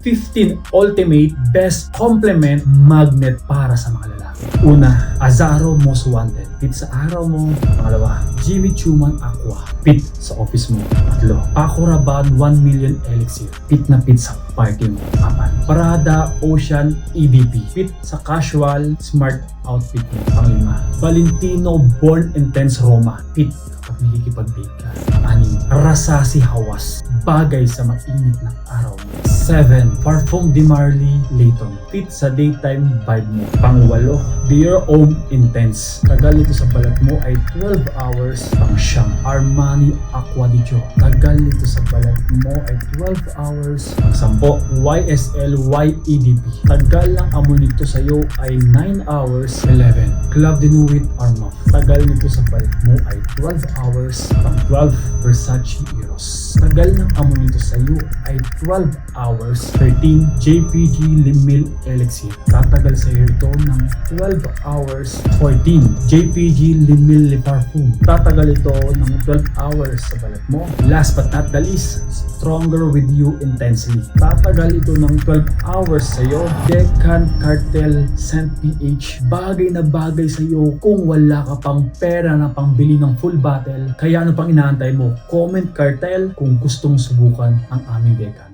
15 ultimate best complement magnet para sa mga lalaki. Una, Azaro Most Wanted. Fit sa araw mo. Pangalawa, Jimmy Choo Aqua. Fit sa office mo. Tatlo, Paco Rabanne 1 Million Elixir. Fit na fit sa party mo. Apat, Prada Ocean EDP. Fit sa casual, smart outfit mo. Panglima, Valentino Born Intense Roma. Fit kapag nakikipag-date ka. Anim, Rasasi Hawas. Bagay sa mainit na araw mo. 7. Parfum de Marly Layton. Fit sa daytime vibe mo. Pangwalo, Dear Homme Intense. Tagal nito sa balat mo ay 12 hours. Pang-siyam, Armani Aqua di Gio. Tagal nito sa balat mo ay 12 hours. Pang-sampo, YSL YEDP. Tagal ng amoy nito sa iyo ay 9 hours. 11. Club de Nuit Armaf. Tagal nito sa balat mo ay 12 hours. Pang-12, Versace Eros. Tagal ng amoy nito sa iyo ay 12 hours. 13. JPG Limil Elixir. Tatagal sa iyo ito ng 12 hours. 14. JPG Limil Le Parfum. Tatagal ito ng 12 hours sa balat mo. Last but not the least, Stronger With You Intensely. Tatagal ito ng 12 hours sa iyo. Decan Cartel Scent PH. Bagay na bagay sa iyo kung wala ka pang pera na pangbili ng full bottle. Kaya ano pang inaantay mo? Comment Cartel kung gustong subukan ang aming Decan.